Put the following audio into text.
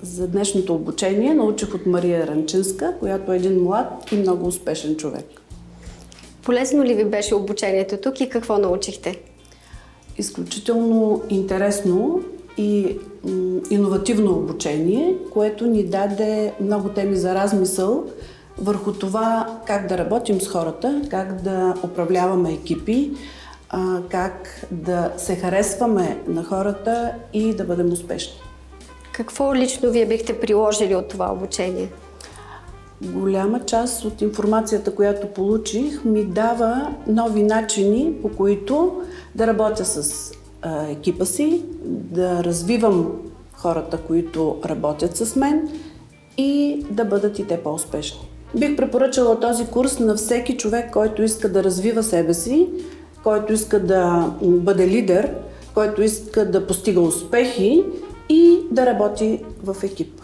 за днешното обучение научих от Мария Ранчинска, която е един млад и много успешен човек. Полезно ли ви беше обучението тук и какво научихте? Изключително интересно и иновативно обучение, което ни даде много теми за размисъл върху това как да работим с хората, как да управляваме екипи, как да се харесваме на хората и да бъдем успешни. Какво лично вие бихте приложили от това обучение? Голяма част от информацията, която получих, ми дава нови начини, по които да работя с екипа си, да развивам хората, които работят с мен и да бъдат и те по-успешни. Бих препоръчала този курс на всеки човек, който иска да развива себе си, който иска да бъде лидер, който иска да постига успехи и да работи в екип.